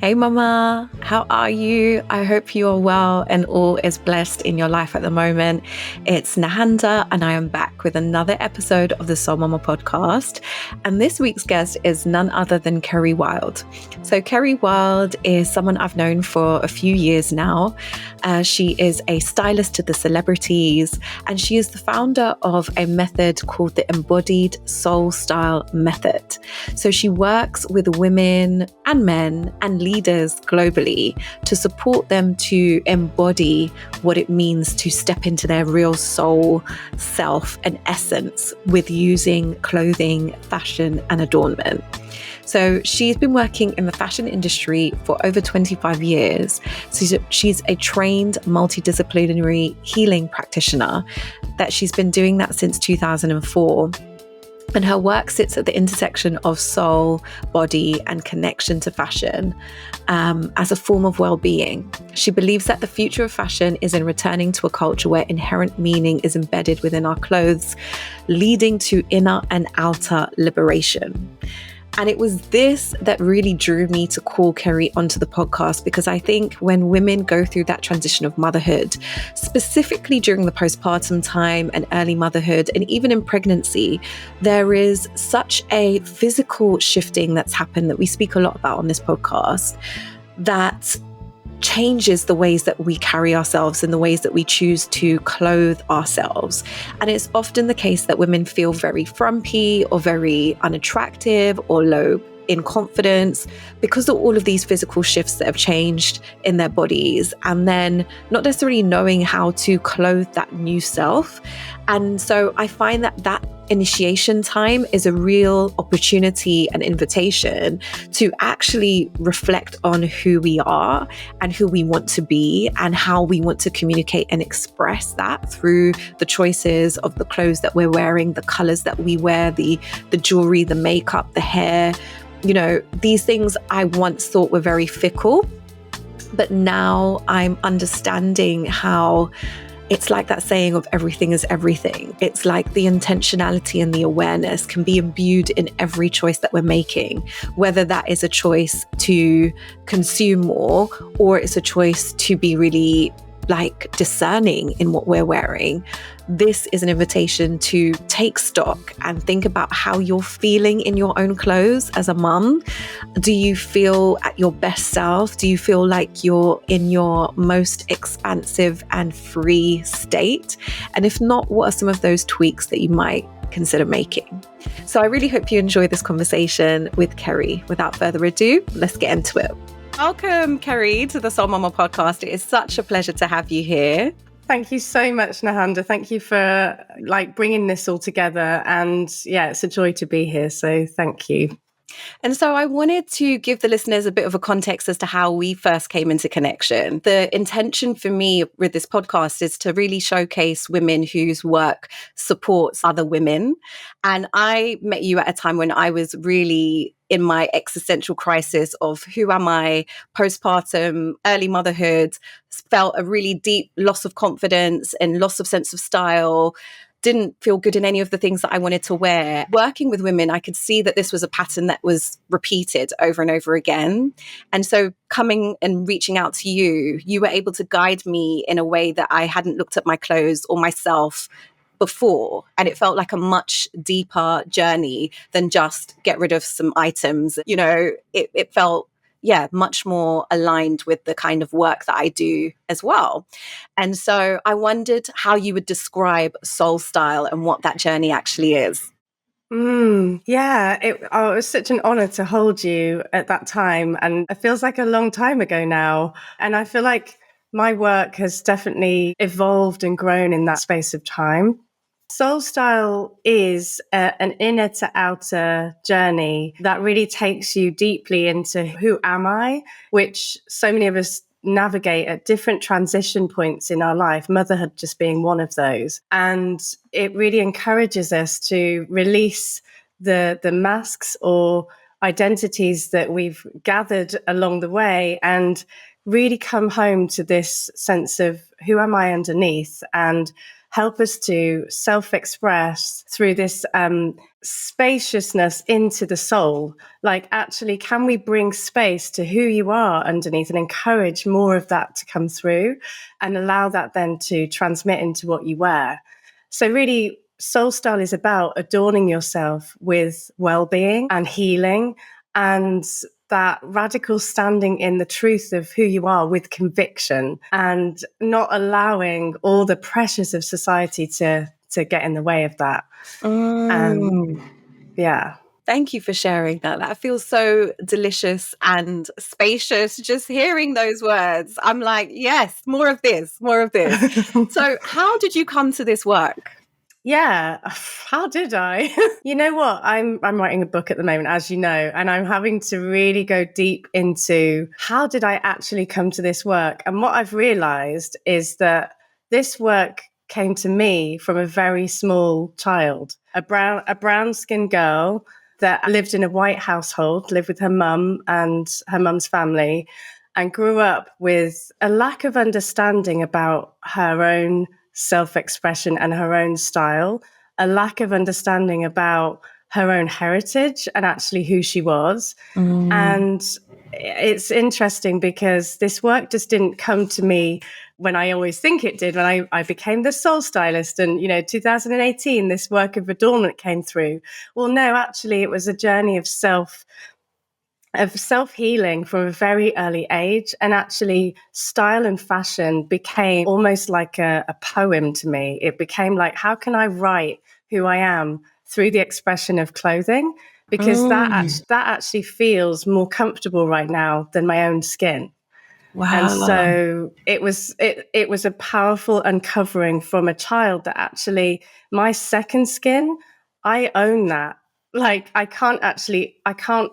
Hey mama, how are you? I hope you are well and all is blessed in your life at the moment. It's Nahanda and I am back with another episode of the Soul Mama podcast. And this week's guest is none other than Kerry Wilde. So Kerry Wilde is someone I've known for a few years now. She is a stylist to the celebrities and she is the founder of a method called the Embodied Soul Style method. So she works with women and men and leaders globally to support them to embody what it means to step into their real soul, self, and essence with using clothing, fashion, and adornment. So she's been working in the fashion industry for over 25 years. So she's a trained multi-disciplinary healing practitioner that she's been doing that since 2004. And her work sits at the intersection of soul, body, and connection to fashion as a form of well-being. She believes that the future of fashion is in returning to a culture where inherent meaning is embedded within our clothes, leading to inner and outer liberation. And it was this that really drew me to call Kerry onto the podcast, because I think when women go through that transition of motherhood, specifically during the postpartum time and early motherhood, and even in pregnancy, there is such a physical shifting that's happened that we speak a lot about on this podcast that changes the ways that we carry ourselves and the ways that we choose to clothe ourselves. And it's often the case that women feel very frumpy or very unattractive or low in confidence because of all of these physical shifts that have changed in their bodies, and then not necessarily knowing how to clothe that new self. And so I find that initiation time is a real opportunity and invitation to actually reflect on who we are and who we want to be and how we want to communicate and express that through the choices of the clothes that we're wearing, the colors that we wear, the jewelry, the makeup, the hair. You know, these things I once thought were very fickle, but now I'm understanding how it's like that saying of everything is everything. It's like the intentionality and the awareness can be imbued in every choice that we're making, whether that is a choice to consume more or it's a choice to be really discerning in what we're wearing. This is an invitation to take stock and think about how you're feeling in your own clothes as a mum. Do you feel at your best self? Do you feel like you're in your most expansive and free state? And if not, what are some of those tweaks that you might consider making? So I really hope you enjoy this conversation with Kerry. Without further ado, let's get into it. Welcome, Kerry, to the Soul Mama podcast. It is such a pleasure to have you here. Thank you so much, Nahanda. Thank you for bringing this all together. And yeah, it's a joy to be here. So thank you. And so I wanted to give the listeners a bit of a context as to how we first came into connection. The intention for me with this podcast is to really showcase women whose work supports other women. And I met you at a time when I was really in my existential crisis of who am I, postpartum, early motherhood, felt a really deep loss of confidence and loss of sense of style. Didn't feel good in any of the things that I wanted to wear. Working with women, I could see that this was a pattern that was repeated over and over again. And so coming and reaching out to you, you were able to guide me in a way that I hadn't looked at my clothes or myself before. And it felt like a much deeper journey than just get rid of some items. You know, it felt much more aligned with the kind of work that I do as well. And so I wondered how you would describe soul style and what that journey actually is. It was such an honor to hold you at that time. And it feels like a long time ago now. And I feel like my work has definitely evolved and grown in that space of time. Soul style is an inner to outer journey that really takes you deeply into who am I, which so many of us navigate at different transition points in our life, motherhood just being one of those. And it really encourages us to release the masks or identities that we've gathered along the way and really come home to this sense of who am I underneath, and help us to self-express through this spaciousness into the soul. Like, actually, can we bring space to who you are underneath and encourage more of that to come through and allow that then to transmit into what you wear? So really, Soul Style is about adorning yourself with well-being and healing, and that radical standing in the truth of who you are with conviction, and not allowing all the pressures of society to get in the way of that. Yeah. Thank you for sharing that. That feels so delicious and spacious. Just hearing those words, I'm like, yes, more of this, more of this. So how did you come to this work? Yeah, how did I? You know what? I'm writing a book at the moment, as you know, and I'm having to really go deep into how did I actually come to this work? And what I've realized is that this work came to me from a very small child, a brown-skinned girl that lived in a white household, lived with her mum and her mum's family, and grew up with a lack of understanding about her own self-expression and her own style, a lack of understanding about her own heritage and actually who she was. And it's interesting because this work just didn't come to me when I always think it did, when I became the soul stylist and, 2018, this work of adornment came through. Well, no, actually, it was a journey of self-healing from a very early age. And actually, style and fashion became almost like a poem to me. It became like, how can I write who I am through the expression of clothing? Because that actually feels more comfortable right now than my own skin. Wow. And so it was a powerful uncovering from a child that actually my second skin, I own that. Like, I can't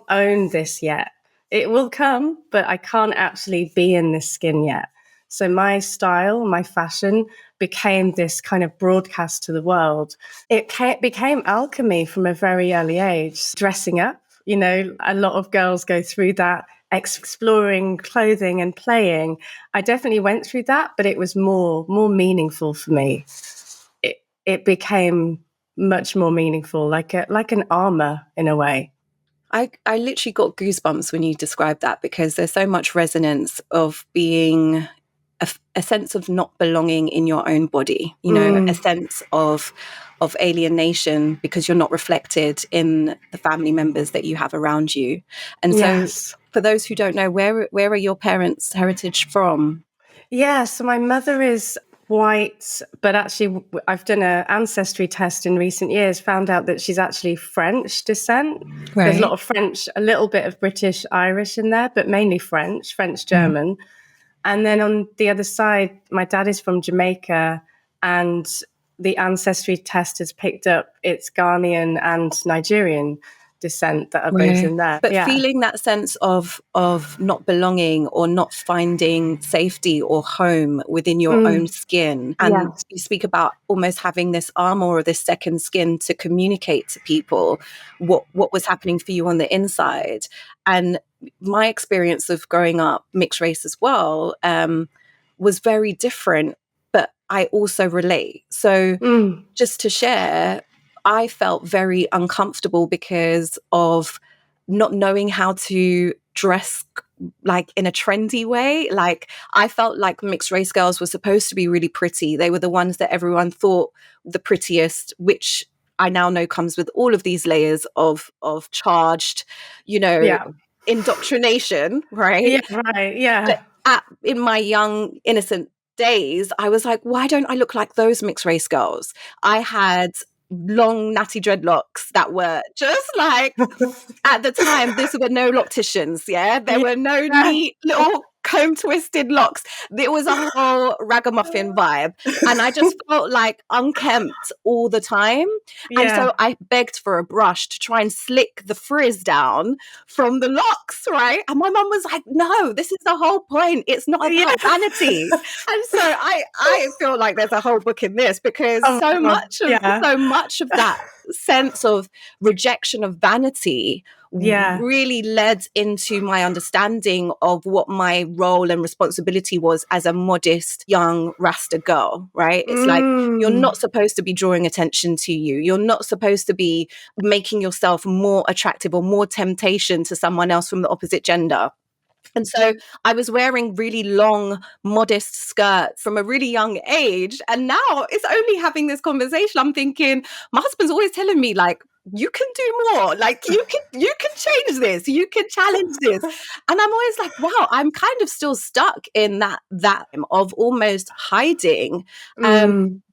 own this yet. It will come, but I can't actually be in this skin yet. So my style, my fashion became this kind of broadcast to the world. It became alchemy from a very early age, dressing up. A lot of girls go through that, exploring clothing and playing. I definitely went through that, but it was more meaningful for me. It became much more meaningful, like an armor in a way. I literally got goosebumps when you described that, because there's so much resonance of being a sense of not belonging in your own body, a sense of alienation because you're not reflected in the family members that you have around you. And Yes. So for those who don't know, where are your parents' heritage from? Yeah, so my mother is white, but actually I've done an ancestry test in recent years, found out that she's actually French descent. Right. There's a lot of French, a little bit of British, Irish in there, but mainly French, German. And then on the other side, my dad is from Jamaica, and the ancestry test has picked up it's Ghanaian and Nigerian descent that are both in there. But feeling that sense of not belonging or not finding safety or home within your own skin. And you speak about almost having this armor or this second skin to communicate to people what was happening for you on the inside. And my experience of growing up mixed race as well was very different, but I also relate. So just to share, I felt very uncomfortable because of not knowing how to dress like in a trendy way. Like, I felt like mixed race girls were supposed to be really pretty. They were the ones that everyone thought the prettiest, which I now know comes with all of these layers of charged, indoctrination, right? Yeah, right. Yeah. But in my young, innocent days, I was like, why don't I look like those mixed race girls? I had long natty dreadlocks that were just like, at the time, there were no locticians, there were no neat little comb twisted locks. There was a whole ragamuffin vibe, and I just felt like unkempt all the time. And so I begged for a brush to try and slick the frizz down from the locks, right? And my mum was like, no, this is the whole point, it's not about vanity. And so I feel like there's a whole book in this, because so much of that sense of rejection of vanity Yeah. really led into my understanding of what my role and responsibility was as a modest young Rasta girl, right? It's like, you're not supposed to be drawing attention to you. You're not supposed to be making yourself more attractive or more temptation to someone else from the opposite gender. And so I was wearing really long, modest skirts from a really young age. And now it's only having this conversation, I'm thinking, my husband's always telling me, like, you can do more. Like, you can change this. You can challenge this. And I'm always like, wow, I'm kind of still stuck in that of almost hiding.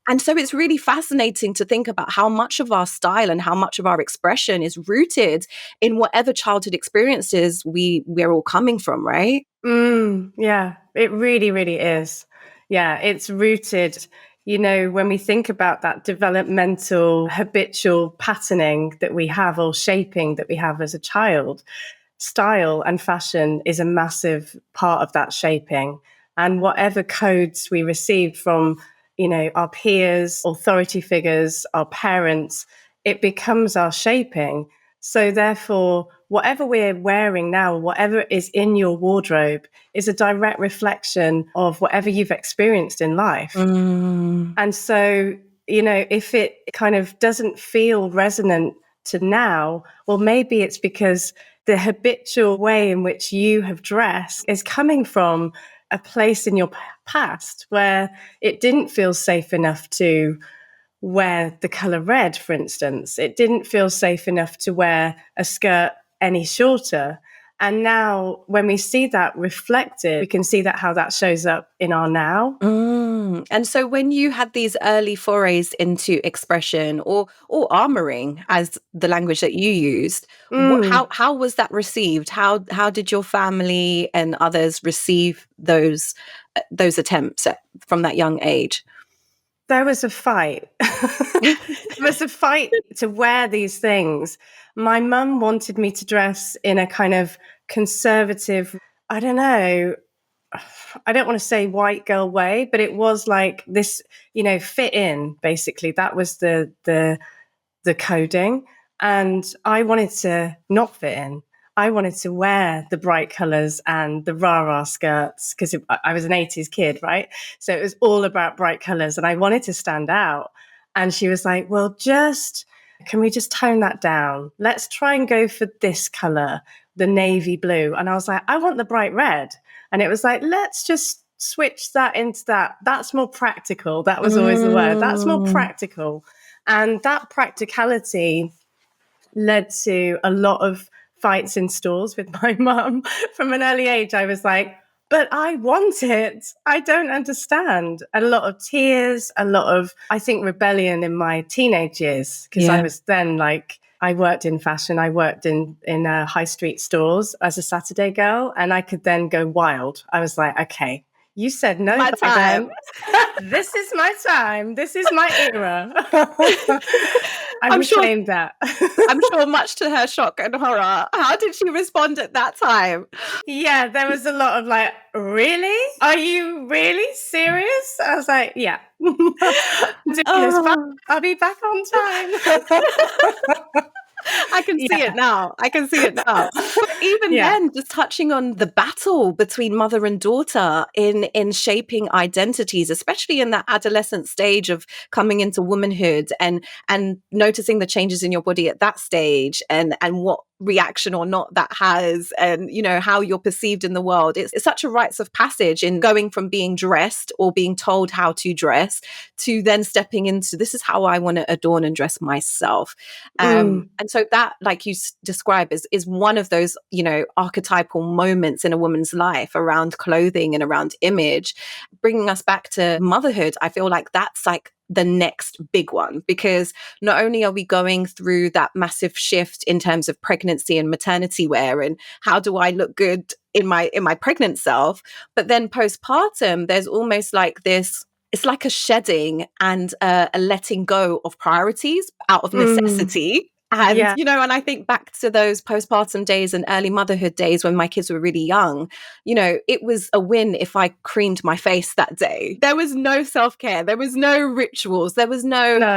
And so it's really fascinating to think about how much of our style and how much of our expression is rooted in whatever childhood experiences we're all coming from, right? Yeah, it really, really is. Yeah, it's rooted, when we think about that developmental habitual patterning that we have, or shaping that we have as a child, style and fashion is a massive part of that shaping. And whatever codes we received from, our peers, authority figures, our parents, it becomes our shaping. So therefore, whatever we're wearing now, whatever is in your wardrobe, is a direct reflection of whatever you've experienced in life. And so, if it kind of doesn't feel resonant to now, well, maybe it's because the habitual way in which you have dressed is coming from a place in your past where it didn't feel safe enough to wear the color red, for instance. It didn't feel safe enough to wear a skirt any shorter. And now when we see that reflected, we can see that how that shows up in our now. And so when you had these early forays into expression or armoring as the language that you used, how was that received? How did your family and others receive those attempts from that young age? There was a fight. There was a fight to wear these things. My mum wanted me to dress in a kind of conservative, I don't know, I don't want to say white girl way, but it was like this, fit in, basically. That was the coding. And I wanted to not fit in. I wanted to wear the bright colors and the rah-rah skirts because I was an 80s kid, right? So it was all about bright colors and I wanted to stand out. And she was like, well, can we just tone that down? Let's try and go for this color, the navy blue. And I was like, I want the bright red. And it was like, let's just switch that into that. That's more practical. That was always the word. That's more practical. And that practicality led to a lot of fights in stores with my mum. From an early age, I was like, but I want it. I don't understand. A lot of tears, a lot of, I think, rebellion in my teenage years, because I was then like, I worked in fashion. I worked in high street stores as a Saturday girl, and I could then go wild. I was like, okay, you said no My by time. then. This is my time. This is my era. I reclaimed that. I'm sure much to her shock and horror. How did she respond at that time? Yeah, there was a lot of like, really? Are you really serious? I was like, yeah. I'll be back on time. I can see it now. But even then, just touching on the battle between mother and daughter in shaping identities, especially in that adolescent stage of coming into womanhood and noticing the changes in your body at that stage and what reaction or not that has, and how you're perceived in the world. It's such a rites of passage in going from being dressed or being told how to dress to then stepping into, this is how I want to adorn and dress myself. And so that, like you describe, is one of those archetypal moments in a woman's life around clothing and around image. Bringing us back to motherhood, I feel like that's like the next big one, because not only are we going through that massive shift in terms of pregnancy and maternity wear and how do I look good in my pregnant self, but then postpartum there's almost like this, it's like a shedding and a letting go of priorities out of necessity. And, and I think back to those postpartum days and early motherhood days when my kids were really young, it was a win if I creamed my face that day. There was no self-care. There was no rituals. There was no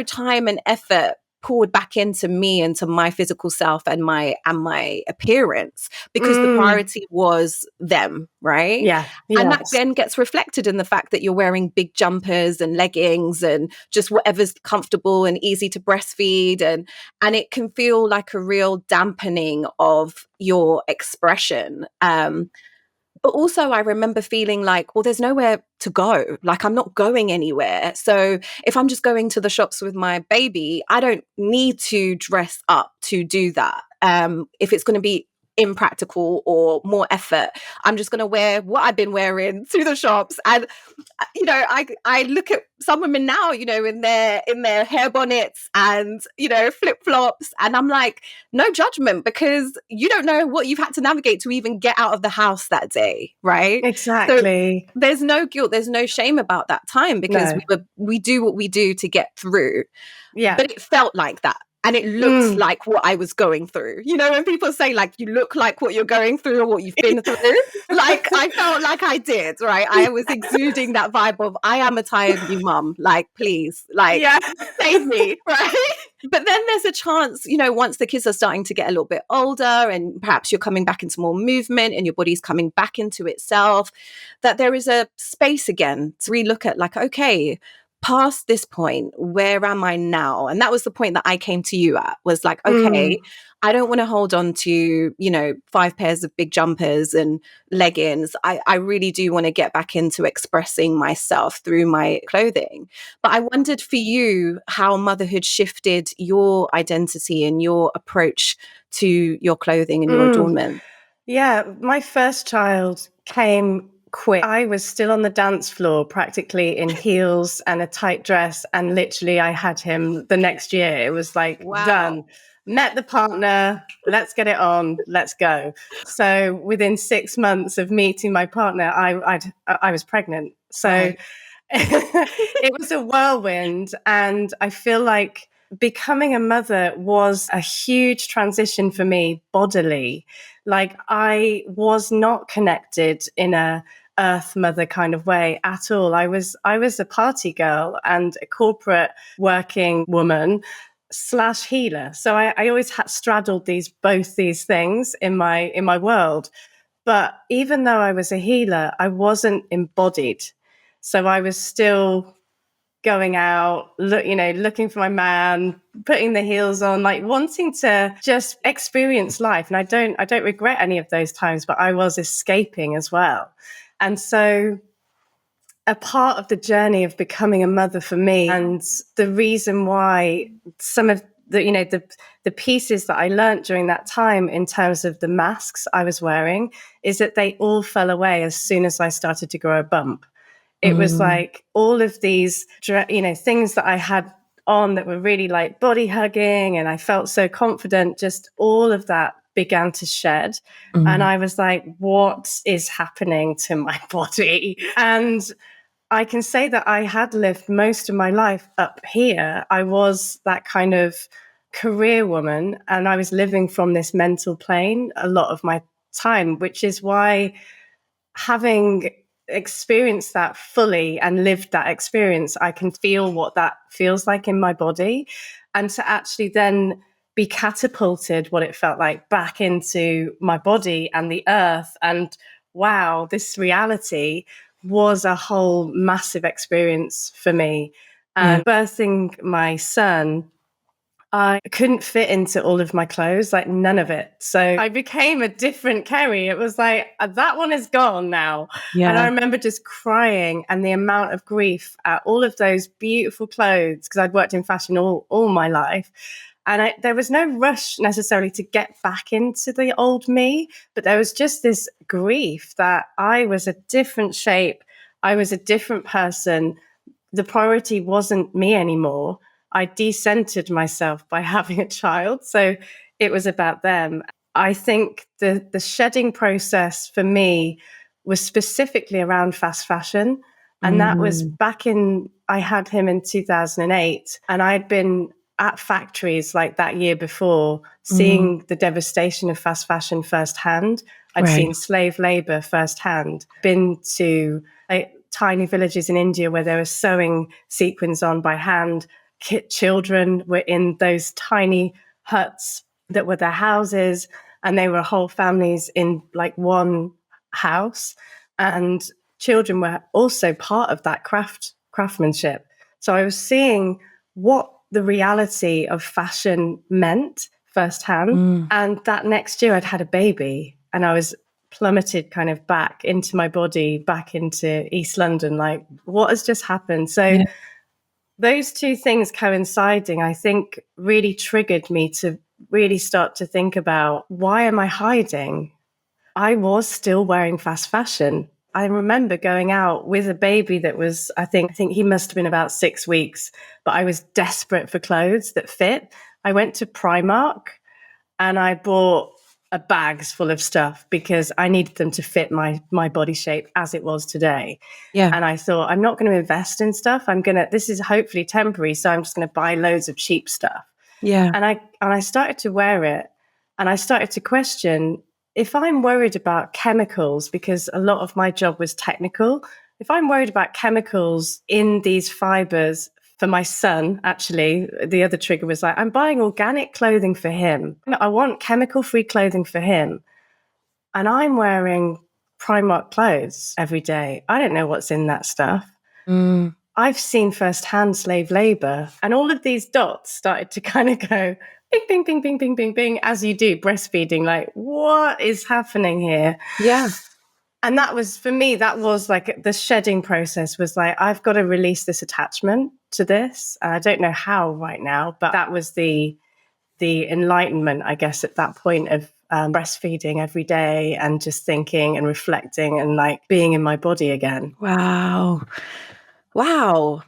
time and effort poured back into me and to my physical self and my appearance, because the priority was them, right? Yeah. And that Yes. then gets reflected in the fact that you're wearing big jumpers and leggings and just whatever's comfortable and easy to breastfeed, and it can feel like a real dampening of your expression. But also I remember feeling like, well, there's nowhere to go. Like, I'm not going anywhere. So if I'm just going to the shops with my baby, I don't need to dress up to do that. If it's going to be impractical or more effort, I'm just going to wear what I've been wearing to the shops. And I look at some women now, in their hair bonnets and flip flops, and I'm like, no judgment, because you don't know what you've had to navigate to even get out of the house that day, right? So Exactly. there's no guilt, there's no shame about that time, because No. we do what we do to get through. Yeah. But it felt like that. And it looked like what I was going through. When people say, like, you look like what you're going through or what you've been through, like, I felt like I did, right? I was exuding that vibe of, I am a tired new mum. Like, please, like, Yeah. save me, right? But then there's a chance, once the kids are starting to get a little bit older and perhaps you're coming back into more movement and your body's coming back into itself, that there is a space again to relook at, like, okay, past this point, where am I now? And that was the point that I came to you at, was like, okay, I don't want to hold on to, 5 pairs of big jumpers and leggings. I really do want to get back into expressing myself through my clothing. But I wondered for you how motherhood shifted your identity and your approach to your clothing and your adornment. Yeah, my first child came quick. I was still on the dance floor, practically in heels and a tight dress. And literally, I had him the next year. It was like, Wow. done. Met the partner. Let's get it on. Let's go. So within 6 months of meeting my partner, I was pregnant. So Right. it was a whirlwind. And I feel like becoming a mother was a huge transition for me bodily. Like, I was not connected in a earth mother kind of way at all. I was a party girl and a corporate working woman slash healer. So I always had straddled both these things in my world. But even though I was a healer, I wasn't embodied. So I was still going out, looking for my man, putting the heels on, like wanting to just experience life. And I don't regret any of those times, but I was escaping as well. And so a part of the journey of becoming a mother for me, and the reason why some of the pieces that I learned during that time in terms of the masks I was wearing, is that they all fell away as soon as I started to grow a bump. It was like all of these, things that I had on that were really like body hugging, and I felt so confident, just all of that began to shed. And I was like, what is happening to my body? And I can say that I had lived most of my life up here. I was that kind of career woman, and I was living from this mental plane a lot of my time, which is why, having experienced that fully and lived that experience, I can feel what that feels like in my body. And to actually then be catapulted, what it felt like, back into my body and the earth. And wow, this reality was a whole massive experience for me. Yeah. And birthing my son, I couldn't fit into all of my clothes, like none of it. So I became a different Kerry. It was like, that one is gone now. And I Yeah. remember just crying, and the amount of grief at all of those beautiful clothes, because I'd worked in fashion all my life. And there was no rush necessarily to get back into the old me, but there was just this grief that I was a different shape. I was a different person. The priority wasn't me anymore. I decentered myself by having a child. So it was about them. I think the shedding process for me was specifically around fast fashion. And that was I had him in 2008, and I'd been at factories like that year before, seeing the devastation of fast fashion firsthand. I'd Right. seen slave labor firsthand, been to tiny villages in India where they were sewing sequins on by hand, children were in those tiny huts that were their houses, and they were whole families in like one house. And children were also part of that craftsmanship. So I was seeing what the reality of fashion meant firsthand. And that next year I'd had a baby, and I was plummeted kind of back into my body, back into East London. Like, what has just happened? So those two things coinciding, I think, really triggered me to really start to think about, why am I hiding? I was still wearing fast fashion. I remember going out with a baby that was, I think he must have been about 6 weeks, but I was desperate for clothes that fit. I went to Primark and I bought bags full of stuff because I needed them to fit my body shape as it was today. Yeah. And I thought, I'm not going to invest in stuff. This is hopefully temporary, so I'm just going to buy loads of cheap stuff. Yeah. And I started to wear it, and I started to question, if I'm worried about chemicals, because a lot of my job was technical, if I'm worried about chemicals in these fibers for my son, actually, the other trigger was like, I'm buying organic clothing for him. I want chemical-free clothing for him. And I'm wearing Primark clothes every day. I don't know what's in that stuff. I've seen firsthand slave labor, and all of these dots started to kind of go bing, bing, bing, bing, bing, bing, bing, as you do breastfeeding. Like, what is happening here? Yeah. And that was, for me, that was like the shedding process was like, I've got to release this attachment to this. And I don't know how right now, but that was the enlightenment, I guess, at that point of breastfeeding every day and just thinking and reflecting and like being in my body again. Wow.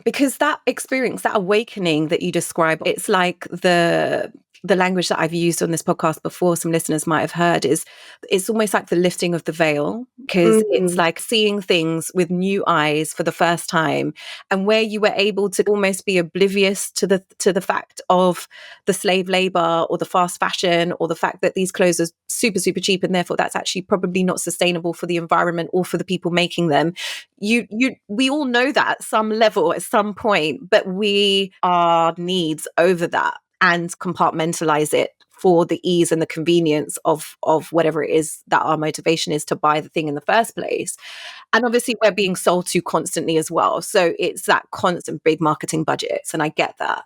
Because that experience, that awakening that you describe, it's like the language that I've used on this podcast before, some listeners might have heard, is it's almost like the lifting of the veil, because it's like seeing things with new eyes for the first time, and where you were able to almost be oblivious to the fact of the slave labor or the fast fashion or the fact that these clothes are super, super cheap, and therefore that's actually probably not sustainable for the environment or for the people making them. We all know that at some level, at some point, but we are needs over that and compartmentalize it for the ease and the convenience of whatever it is that our motivation is to buy the thing in the first place. And obviously we're being sold to constantly as well. So it's that constant big marketing budgets, and I get that.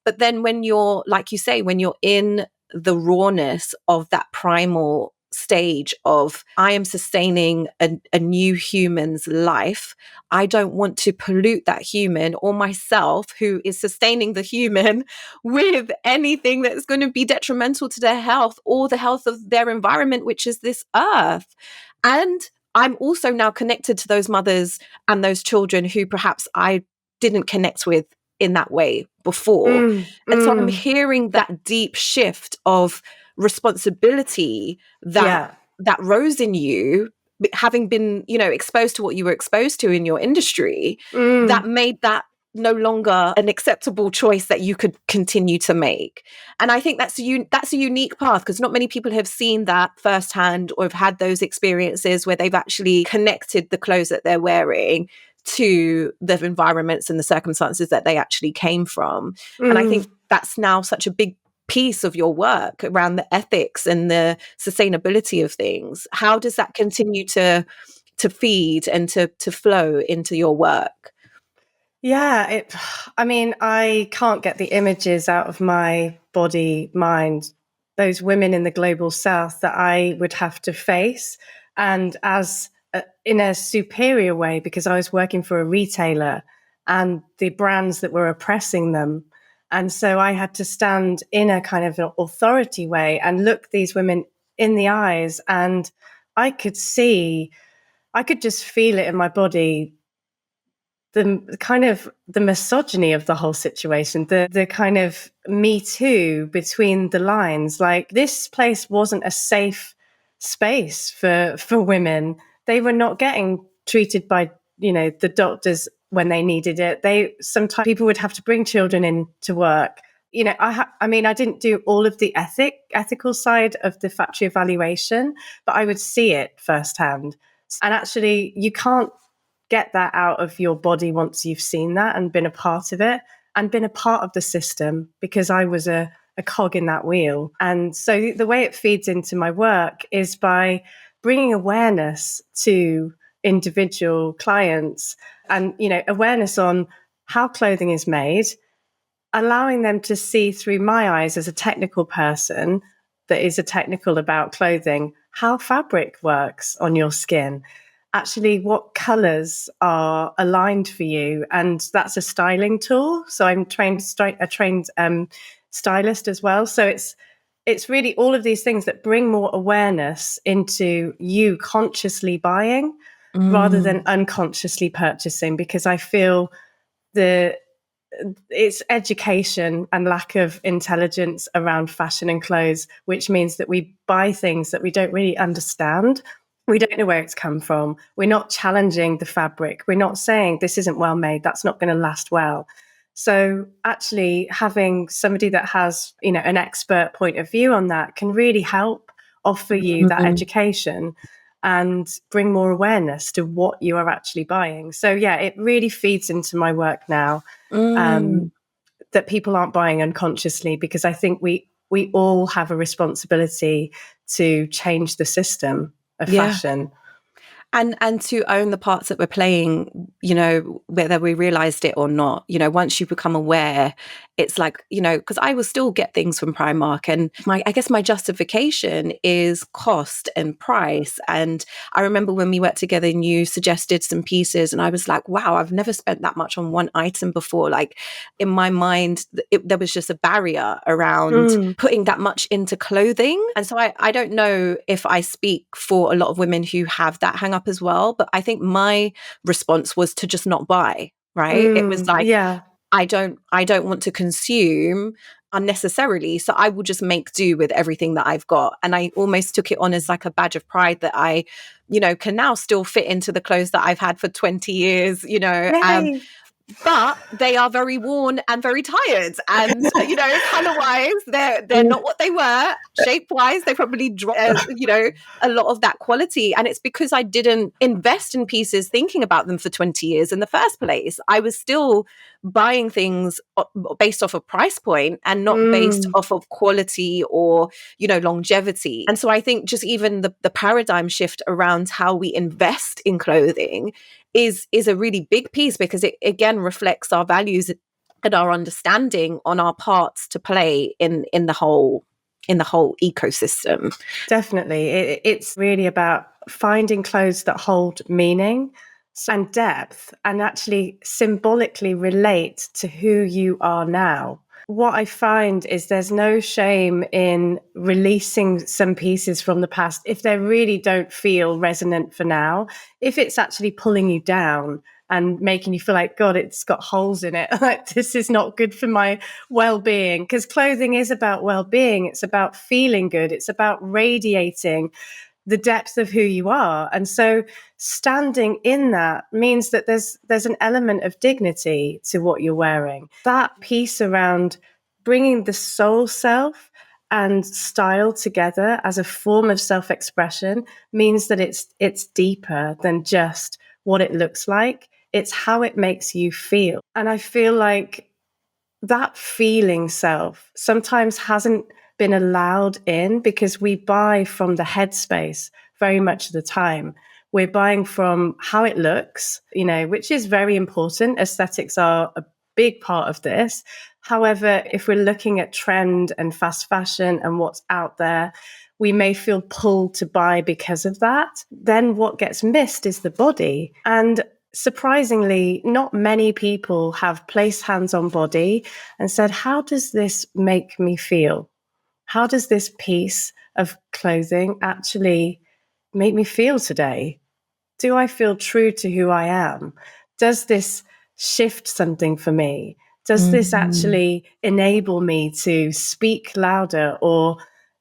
But then when you're, like you say, when you're in the rawness of that primal stage of, I am sustaining a new human's life, I don't want to pollute that human or myself who is sustaining the human with anything that's going to be detrimental to their health or the health of their environment, which is this earth. And I'm also now connected to those mothers and those children who perhaps I didn't connect with in that way before. And so I'm hearing that deep shift of responsibility that rose in you, having been, exposed to what you were exposed to in your industry, that made that no longer an acceptable choice that you could continue to make. And I think that's a unique path, because not many people have seen that firsthand or have had those experiences where they've actually connected the clothes that they're wearing to the environments and the circumstances that they actually came from. And I think that's now such a big piece of your work around the ethics and the sustainability of things. How does that continue to feed and to flow into your work? Yeah, I can't get the images out of my body, mind, those women in the global south that I would have to face. And in a superior way, because I was working for a retailer and the brands that were oppressing them. And so I had to stand in a kind of an authority way and look these women in the eyes. And I could just feel it in my body, the kind of the misogyny of the whole situation, the kind of Me Too between the lines. Like, this place wasn't a safe space for women. They were not getting treated by, the doctors when they needed it. Sometimes people would have to bring children in to work. I didn't do all of the ethical side of the factory evaluation, but I would see it firsthand. And actually, you can't get that out of your body once you've seen that and been a part of it. and been a part of the system because I was a cog in that wheel. And so the way it feeds into my work is by bringing awareness to individual clients and, awareness on how clothing is made, allowing them to see through my eyes as a technical person that is a technical about clothing, how fabric works on your skin, actually what colors are aligned for you. And that's a styling tool. So I'm a trained stylist as well. So it's really all of these things that bring more awareness into you consciously buying rather than unconsciously purchasing, because I feel it's education and lack of intelligence around fashion and clothes, which means that we buy things that we don't really understand. We don't know where it's come from. We're not challenging the fabric. We're not saying this isn't well made, that's not going to last well. So actually having somebody that has, an expert point of view on that can really help offer you that education and bring more awareness to what you are actually buying. So yeah, it really feeds into my work now. That people aren't buying unconsciously, because I think we all have a responsibility to change the system of fashion. And to own the parts that we're playing, whether we realized it or not. Once you become aware, it's like, because I will still get things from Primark, and I guess my justification is cost and price. And I remember when we worked together and you suggested some pieces and I was like, wow, I've never spent that much on one item before. Like in my mind, there was just a barrier around putting that much into clothing. And so I don't know if I speak for a lot of women who have that hang up as well, but I think my response was to just not buy, right? It was like, I don't want to consume unnecessarily, so I will just make do with everything that I've got. And I almost took it on as like a badge of pride that I, can now still fit into the clothes that I've had for 20 years, but they are very worn and very tired, and color wise they're not what they were. Shape wise they probably dropped a lot of that quality, and it's because I didn't invest in pieces thinking about them for 20 years in the first place. I was still buying things based off of price point and not based off of quality or longevity. And so I think just even the paradigm shift around how we invest in clothing is a really big piece, because it again reflects our values and our understanding on our parts to play in the whole ecosystem. Definitely. It's really about finding clothes that hold meaning and depth and actually symbolically relate to who you are now. What I find is there's no shame in releasing some pieces from the past if they really don't feel resonant for now. If it's actually pulling you down and making you feel like, God, it's got holes in it. Like, this is not good for my well-being. Because clothing is about well-being. It's about feeling good. It's about radiating the depth of who you are. And so standing in that means that there's an element of dignity to what you're wearing. That piece around bringing the soul self and style together as a form of self-expression means that it's deeper than just what it looks like. It's how it makes you feel. And I feel like that feeling self sometimes hasn't been allowed in because we buy from the headspace very much of the time. We're buying from how it looks, which is very important. Aesthetics are a big part of this. However, if we're looking at trend and fast fashion and what's out there, we may feel pulled to buy because of that. Then what gets missed is the body. And surprisingly, not many people have placed hands on body and said, how does this make me feel? How does this piece of clothing actually make me feel today? Do I feel true to who I am? Does this shift something for me? Does this actually enable me to speak louder or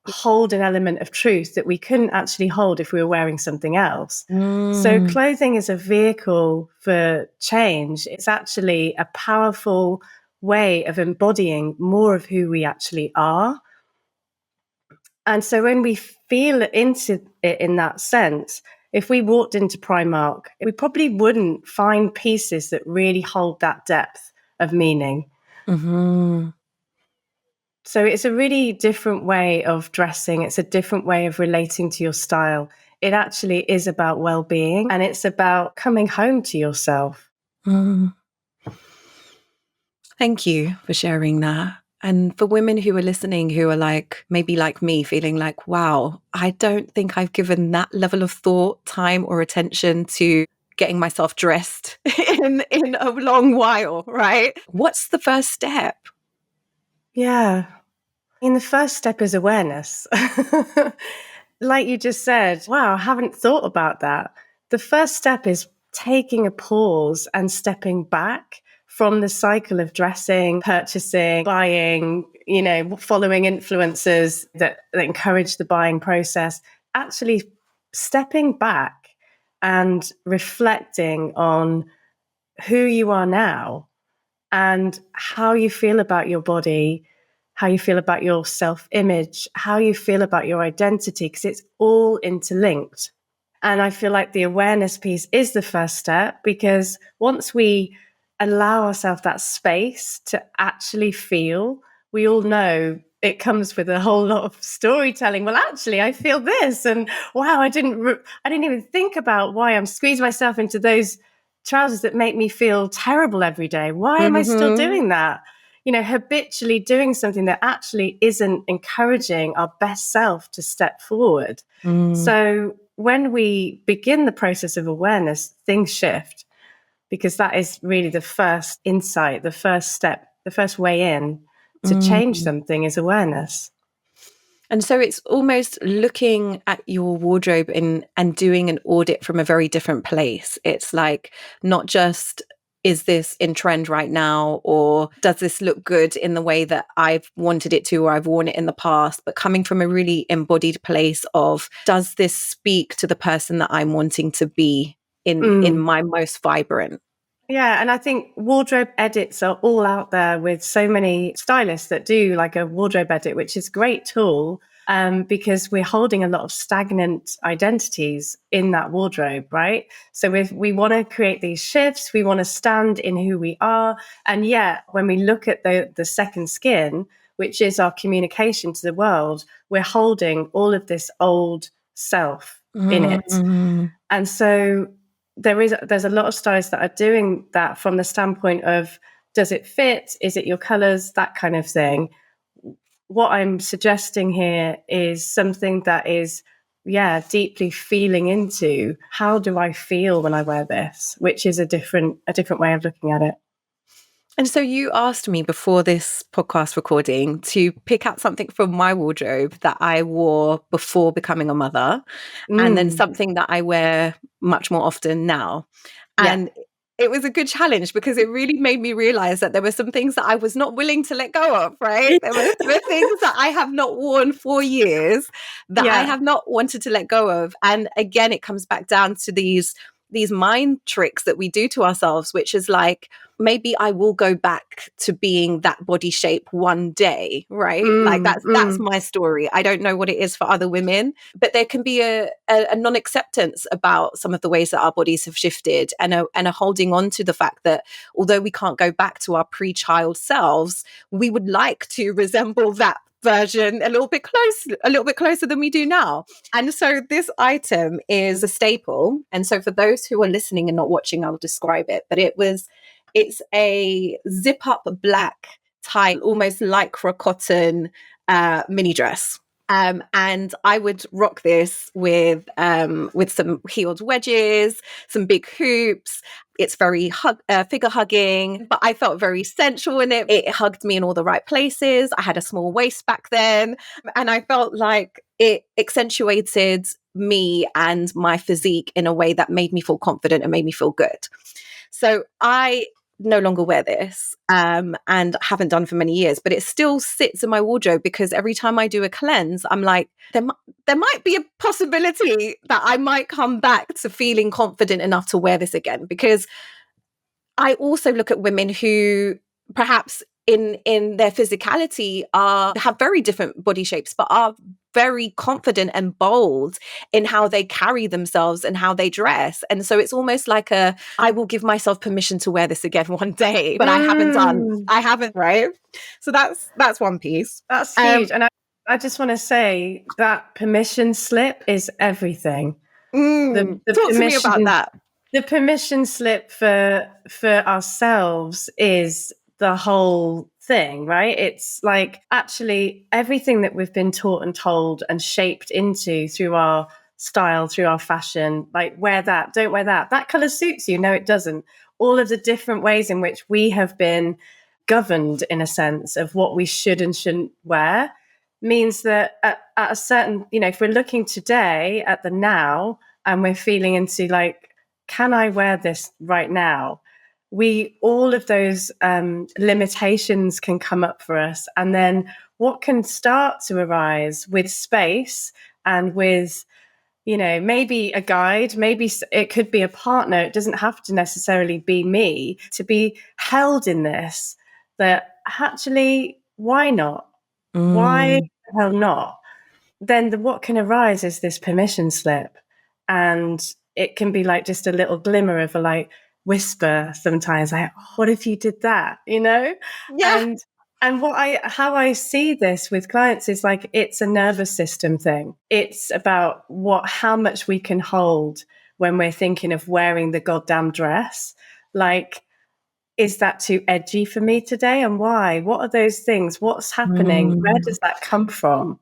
hold an element of truth that we couldn't actually hold if we were wearing something else? So clothing is a vehicle for change. It's actually a powerful way of embodying more of who we actually are. And so when we feel into it in that sense, if we walked into Primark, we probably wouldn't find pieces that really hold that depth of meaning. Mm-hmm. So it's a really different way of dressing. It's a different way of relating to your style. It actually is about well-being, and it's about coming home to yourself. Mm. Thank you for sharing that. And for women who are listening, who are like, maybe like me, feeling like, wow, I don't think I've given that level of thought, time, or attention to getting myself dressed in a long while, right? What's the first step? Yeah. The first step is awareness. Like you just said, wow, I haven't thought about that. The first step is taking a pause and stepping back from the cycle of dressing, purchasing, buying, following influencers that encourage the buying process. Actually stepping back and reflecting on who you are now and how you feel about your body, how you feel about your self-image, how you feel about your identity, because it's all interlinked. And I feel like the awareness piece is the first step, because once we allow ourselves that space to actually feel, we all know it comes with a whole lot of storytelling. Well, actually, I feel this, and wow, I didn't even think about why I'm squeezing myself into those trousers that make me feel terrible every day. Why am I still doing that? Habitually doing something that actually isn't encouraging our best self to step forward. So when we begin the process of awareness, things shift, because that is really the first insight, the first step, the first way in to change something is awareness. And so it's almost looking at your wardrobe and doing an audit from a very different place. It's like not just, is this in trend right now, or does this look good in the way that I've wanted it to, or I've worn it in the past, but coming from a really embodied place of, does this speak to the person that I'm wanting to be in my most vibrant? Yeah, and I think wardrobe edits are all out there, with so many stylists that do like a wardrobe edit, which is a great tool, because we're holding a lot of stagnant identities in that wardrobe, right? So we want to create these shifts, we want to stand in who we are. And yet, when we look at the second skin, which is our communication to the world, we're holding all of this old self in it. And so there's a lot of stylists that are doing that from the standpoint of, does it fit? Is it your colors? That kind of thing. What I'm suggesting here is something that is, deeply feeling into, how do I feel when I wear this? Which is a different way of looking at it. And so you asked me before this podcast recording to pick out something from my wardrobe that I wore before becoming a mother, and then something that I wear much more often now. And it was a good challenge, because it really made me realize that there were some things that I was not willing to let go of, right? There were things that I have not worn for years that I have not wanted to let go of. And again, it comes back down to these mind tricks that we do to ourselves, which is like, maybe I will go back to being that body shape one day, right? Like that's my story. I don't know what it is for other women, but there can be a non-acceptance about some of the ways that our bodies have shifted, and a holding on to the fact that although we can't go back to our pre-child selves, we would like to resemble that version a little bit closer than we do now. And so this item is a staple. And so for those who are listening and not watching, I'll describe it. But it's a zip up black tie, almost lycra cotton mini dress. And I would rock this with some heeled wedges, some big hoops. It's very figure hugging, but I felt very sensual in it. It hugged me in all the right places. I had a small waist back then, and I felt like it accentuated me and my physique in a way that made me feel confident and made me feel good. So I no longer wear this and haven't done for many years, but it still sits in my wardrobe, because every time I do a cleanse, I'm like, there might be a possibility that I might come back to feeling confident enough to wear this again. Because I also look at women who perhaps in their physicality have very different body shapes, but are very confident and bold in how they carry themselves and how they dress. And so it's almost like I will give myself permission to wear this again one day, but I haven't, right? So that's one piece. That's huge. And I just want to say that permission slip is everything. The Talk to me about that. The permission slip for ourselves is the whole thing, right? It's like actually everything that we've been taught and told and shaped into through our style, through our fashion, like wear that, don't wear that. That color suits you. No, it doesn't. All of the different ways in which we have been governed in a sense of what we should and shouldn't wear means that at a certain, if we're looking today at the now and we're feeling into like, can I wear this right now? All of those limitations can come up for us. And then what can start to arise with space and with, maybe a guide, maybe it could be a partner. It doesn't have to necessarily be me to be held in this, that actually, why not? Why the hell not? Then what can arise is this permission slip. And it can be like just a little glimmer of a like whisper sometimes, like, oh, what if you did that? Yeah. And how I see this with clients is like it's a nervous system thing. It's about how much we can hold when we're thinking of wearing the goddamn dress. Like, is that too edgy for me today? And why? What are those things? What's happening? Where does that come from?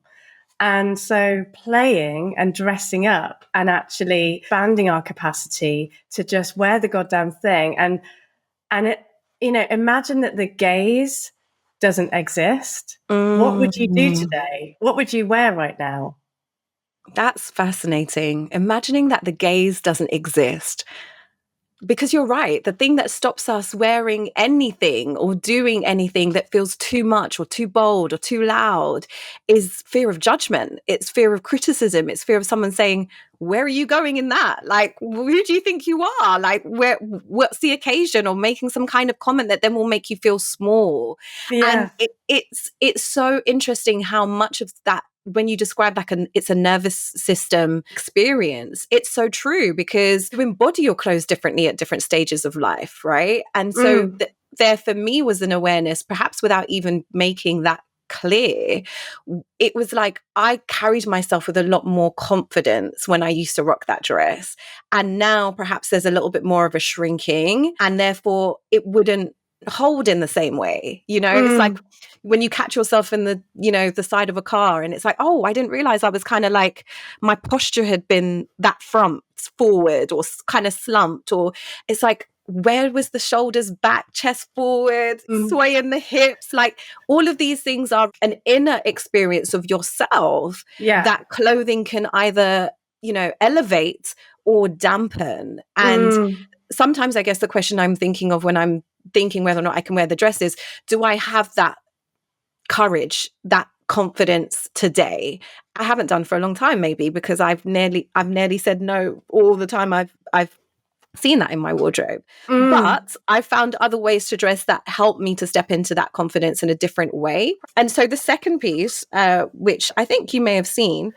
And so playing and dressing up and actually expanding our capacity to just wear the goddamn thing. And it, imagine that the gaze doesn't exist. What would you do today? What would you wear right now? That's fascinating. Imagining that the gaze doesn't exist. Because you're right, the thing that stops us wearing anything or doing anything that feels too much or too bold or too loud is fear of judgment. It's fear of criticism. It's fear of someone saying, where are you going in that? Like, who do you think you are? Like, what's the occasion? Or making some kind of comment that then will make you feel small. Yeah. And it's so interesting how much of that, when you describe like it's a nervous system experience, it's so true because you embody your clothes differently at different stages of life, right? And so there for me was an awareness, perhaps without even making that clear. It was like I carried myself with a lot more confidence when I used to rock that dress. And now perhaps there's a little bit more of a shrinking, and therefore it wouldn't hold in the same way. It's like when you catch yourself in the the side of a car and it's like, oh, I didn't realize I was kind of like my posture had been that front forward or kind of slumped, or it's like, where was the shoulders back, chest forward, swaying the hips? Like all of these things are an inner experience of yourself that clothing can either elevate or dampen. And sometimes I guess the question I'm thinking of when I'm thinking whether or not I can wear the dress is, do I have that courage, that confidence today? I haven't done for a long time, maybe because I've nearly said no all the time. I've seen that in my wardrobe, but I found other ways to dress that help me to step into that confidence in a different way. And so the second piece, which I think you may have seen,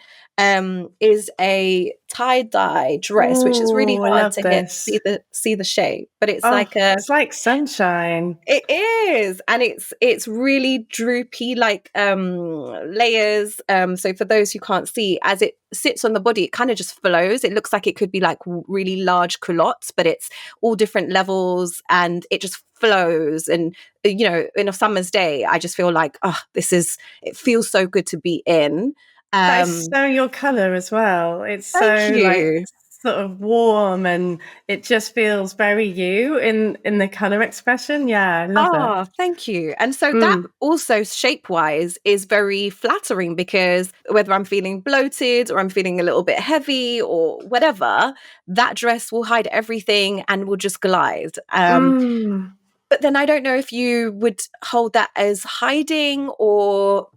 is a tie-dye dress, which is really hard to see the shape, but it's it's like sunshine. It is, and it's really droopy, like layers. So for those who can't see, as it sits on the body, it kind of just flows. It looks like it could be like really large culottes, but it's all different levels, and it just flows. And in a summer's day, I just feel like, it feels so good to be in. That's so your color as well. It's so like sort of warm, and it just feels very you in the color expression. Yeah, I love it. Oh, thank you. And so that also shape-wise is very flattering, because whether I'm feeling bloated or I'm feeling a little bit heavy or whatever, that dress will hide everything and will just glide. But then I don't know if you would hold that as hiding, or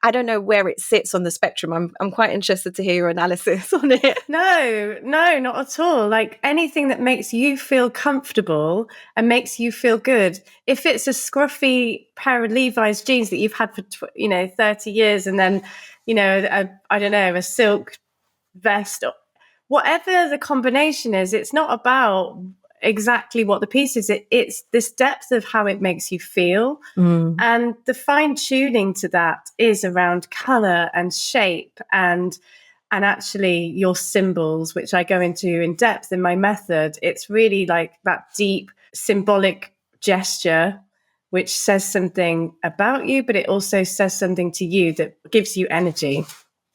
I don't know where it sits on the spectrum. I'm quite interested to hear your analysis on it. No, not at all. Like anything that makes you feel comfortable and makes you feel good. If it's a scruffy pair of Levi's jeans that you've had for 30 years, and then I don't know, a silk vest, or whatever the combination is, it's not about exactly what the piece is. It's this depth of how it makes you feel. And the fine tuning to that is around color and shape and actually your symbols, which I go into in depth in my method. It's really like that deep symbolic gesture which says something about you, but it also says something to you that gives you energy.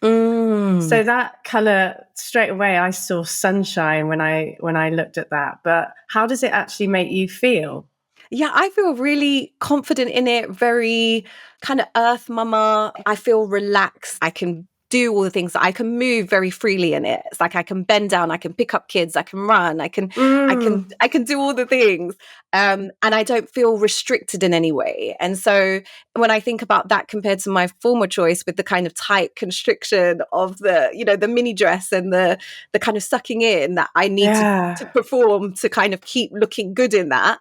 So that color, straight away I saw sunshine when I looked at that. But how does it actually make you feel? Yeah, I feel really confident in it, very kind of earth mama. I feel relaxed. I can do all the things. I can move very freely in it. It's like I can bend down, I can pick up kids, I can run, I can do all the things. And I don't feel restricted in any way. And so when I think about that compared to my former choice with the kind of tight constriction of the mini dress and the kind of sucking in that I need to perform to kind of keep looking good in that,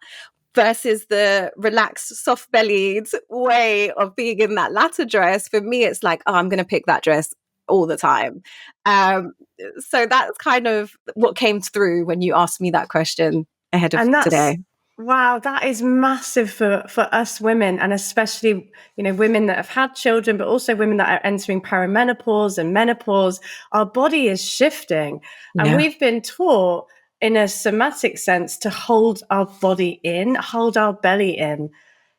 versus the relaxed, soft-bellied way of being in that latter dress, for me, it's like, oh, I'm going to pick that dress all the time. So that's kind of what came through when you asked me that question ahead of today. Wow, that is massive for us women, and especially, women that have had children, but also women that are entering perimenopause and menopause. Our body is shifting, and we've been taught in a somatic sense to hold our body in, hold our belly in.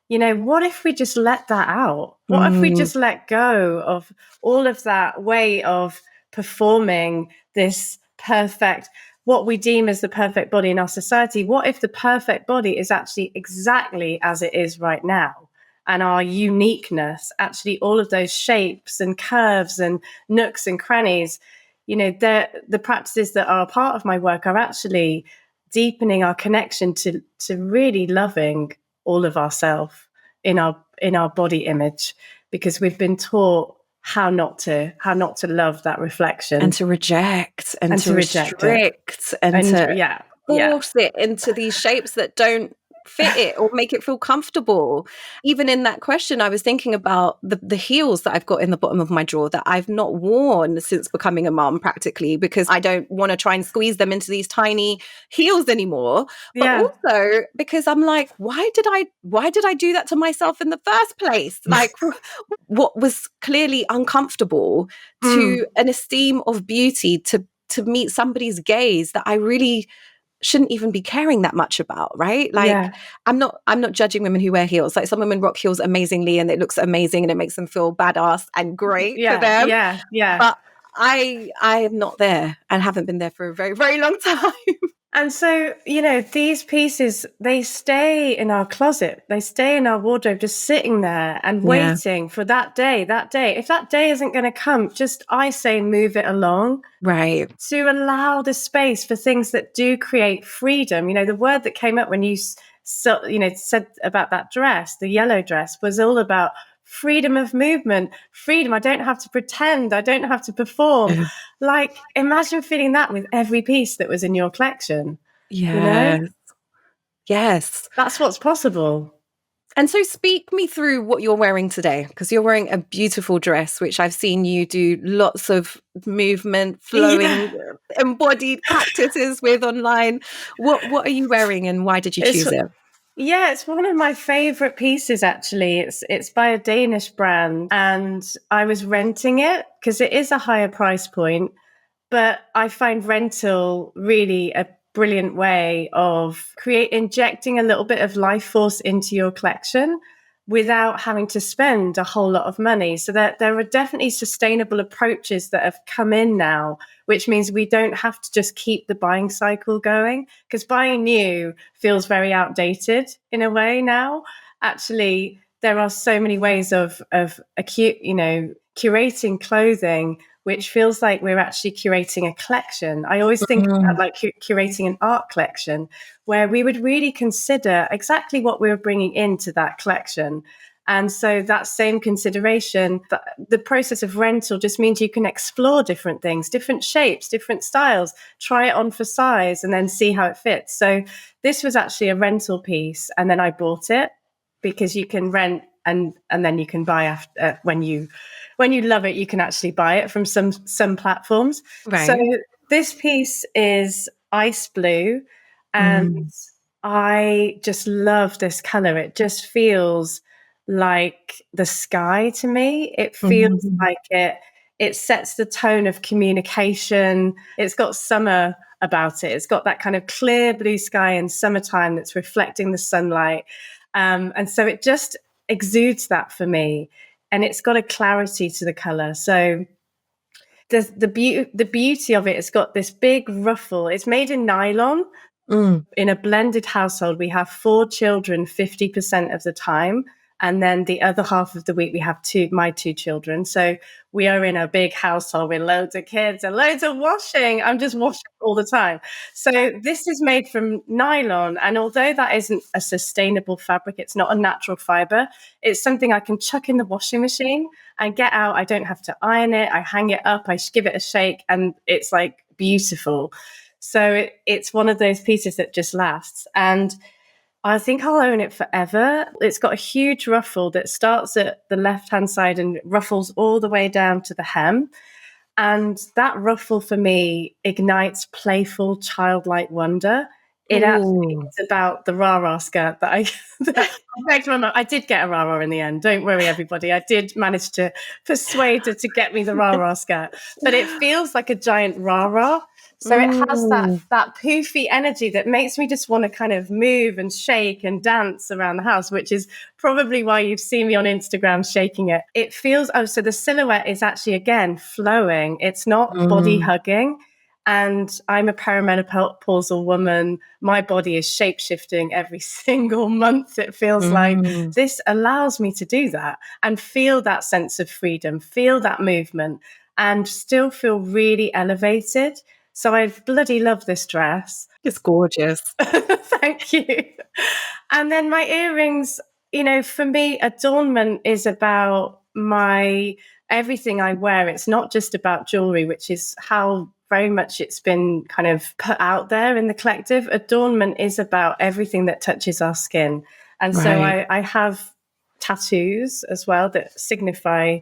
What if we just let that out? What if we just let go of all of that way of performing this perfect, what we deem as the perfect body in our society? What if the perfect body is actually exactly as it is right now? And our uniqueness, actually all of those shapes and curves and nooks and crannies, the practices that are a part of my work are actually deepening our connection to really loving all of ourselves in our body image, because we've been taught how not to love that reflection, and to reject and to restrict and to force it into these shapes that don't fit it or make it feel comfortable. Even in that question, I was thinking about the heels that I've got in the bottom of my drawer that I've not worn since becoming a mom, practically, because I don't want to try and squeeze them into these tiny heels anymore. But also because I'm like, why did I do that to myself in the first place? Like, what was clearly uncomfortable to an esteem of beauty, to meet somebody's gaze that I really shouldn't even be caring that much about, right? Like, I'm not judging women who wear heels. Like, some women rock heels amazingly and it looks amazing and it makes them feel badass and great for them. But I am not there and haven't been there for a very, very long time. And so, these pieces, they stay in our closet, they stay in our wardrobe, just sitting there and waiting for that day. If that day isn't going to come, I say move it along. Right. To allow the space for things that do create freedom. The word that came up when you said about that dress, the yellow dress, was all about freedom of movement, freedom. I don't have to pretend. I don't have to perform. Like, imagine feeling that with every piece that was in your collection. Yes. That's what's possible. And so speak me through what you're wearing today, because you're wearing a beautiful dress, which I've seen you do lots of movement, flowing, embodied practices with online. What are you wearing and why did you choose it? Yeah, it's one of my favorite pieces, actually. It's by a Danish brand, and I was renting it because it is a higher price point, but I find rental really a brilliant way of injecting a little bit of life force into your collection without having to spend a whole lot of money. So there are definitely sustainable approaches that have come in now, which means we don't have to just keep the buying cycle going, because buying new feels very outdated in a way now. Actually, there are so many ways of curating clothing, which feels like we're actually curating a collection. I always think about like curating an art collection, where we would really consider exactly what we're bringing into that collection. And so that same consideration, the process of rental just means you can explore different things, different shapes, different styles, try it on for size and then see how it fits. So this was actually a rental piece. And then I bought it because you can rent and then you can buy after when you love it, you can actually buy it from some platforms. Right. So this piece is ice blue and I just love this color. It just feels like the sky to me. It feels like it sets the tone of communication. It's got summer about it. It's got that kind of clear blue sky in summertime that's reflecting the sunlight. And so it just exudes that for me. And it's got a clarity to the color. So the beauty of it, it's got this big ruffle. It's made in nylon. In a blended household, we have 4 children 50% of the time. And then the other half of the week, we have my 2 children. So we are in a big household with loads of kids and loads of washing. I'm just washing all the time. So this is made from nylon. And although that isn't a sustainable fabric, it's not a natural fiber, it's something I can chuck in the washing machine and get out. I don't have to iron it. I hang it up. I give it a shake and it's like beautiful. So it's one of those pieces that just lasts. And I think I'll own it forever. It's got a huge ruffle that starts at the left-hand side and ruffles all the way down to the hem. And that ruffle for me ignites playful, childlike wonder. It actually is about the rah-rah skirt that I begged my mum. I did get a rah-rah in the end. Don't worry, everybody. I did manage to persuade her to get me the rah-rah skirt. But it feels like a giant rah-rah. So it has that poofy energy that makes me just want to kind of move and shake and dance around the house, which is probably why you've seen me on Instagram shaking it. It feels, so the silhouette is actually, again, flowing. It's not body hugging. And I'm a perimenopausal woman. My body is shape-shifting every single month. It feels like this allows me to do that and feel that sense of freedom, feel that movement, and still feel really elevated. So I bloody love this dress. It's gorgeous. Thank you. And then my earrings, for me, adornment is about everything I wear. It's not just about jewelry, which is how very much it's been kind of put out there in the collective. Adornment is about everything that touches our skin. And so I have tattoos as well that signify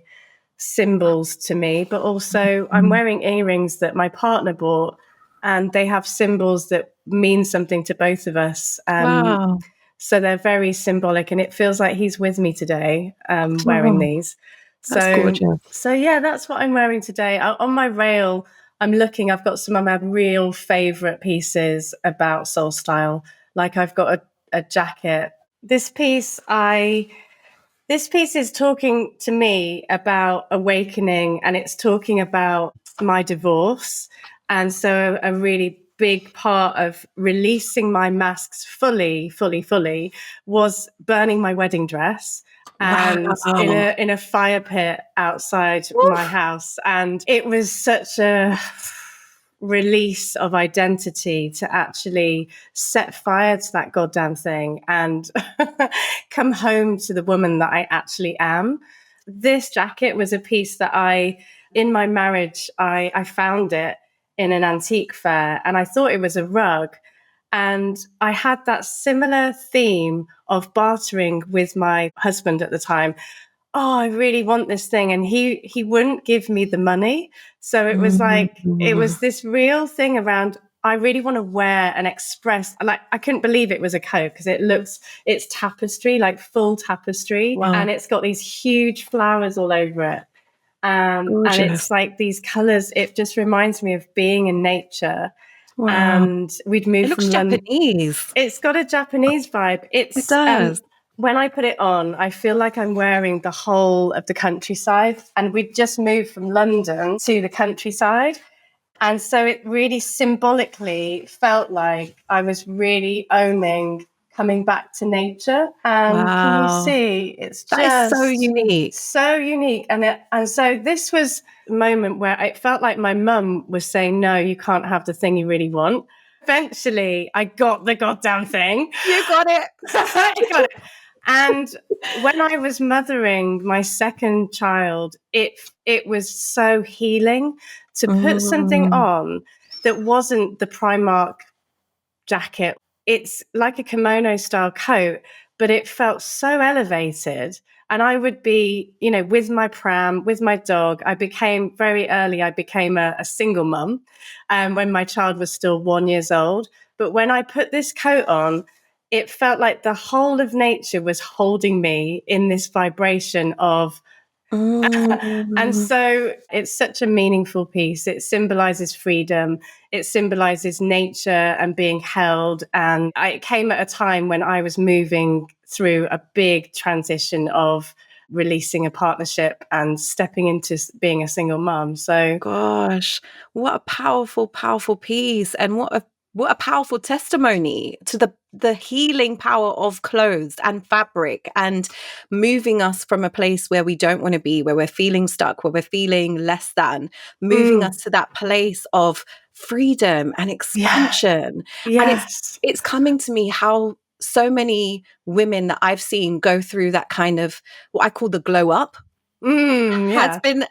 symbols to me, but also I'm wearing earrings that my partner bought and they have symbols that mean something to both of us. Wow. So they're very symbolic and it feels like he's with me today wearing these. That's gorgeous. So yeah, that's what I'm wearing today. On my rail, I've got some of my real favorite pieces about Soul Style. Like I've got a jacket. This piece is talking to me about awakening and it's talking about my divorce. And so a really big part of releasing my masks fully was burning my wedding dress and in a fire pit outside my house. And it was such a release of identity to actually set fire to that goddamn thing and come home to the woman that I actually am. This jacket was a piece that in my marriage, I found it in an antique fair and I thought it was a rug. And I had that similar theme of bartering with my husband at the time. Oh, I really want this thing. And he wouldn't give me the money. So it was like, it was this real thing around, I really want to wear and express. Like, I couldn't believe it was a coat because it's tapestry, like full tapestry. Wow. And it's got these huge flowers all over it. And it's like these colors, it just reminds me of being in nature. Wow. And we'd moved from London. Japanese. It's got a Japanese vibe. It does. When I put it on, I feel like I'm wearing the whole of the countryside. And we'd just moved from London to the countryside. And so it really symbolically felt like I was really owning coming back to nature. And can you see, it's just so unique. So unique. And so this was a moment where it felt like my mum was saying, no, you can't have the thing you really want. Eventually, I got the goddamn thing. You got it. I got it. And when I was mothering my second child, it was so healing to put something Mm. on that wasn't the Primark jacket. It's like a kimono style coat, but it felt so elevated. And I would be, with my pram, with my dog. I became a single mum when my child was still 1 year old. But when I put this coat on, it felt like the whole of nature was holding me in this vibration of and Mm. so it's such a meaningful piece. It symbolizes freedom. It symbolizes nature and being held. And it came at a time when I was moving through a big transition of releasing a partnership and stepping into being a single mum. So, Gosh, what a powerful, powerful piece, and what a powerful testimony to the healing power of clothes and fabric, and moving us from a place where we don't want to be, where we're feeling stuck, where we're feeling less than, moving us to that place of freedom and yeah, expansion. And yes. it's coming to me how so many women that I've seen go through that kind of what I call the glow up has Yeah. been,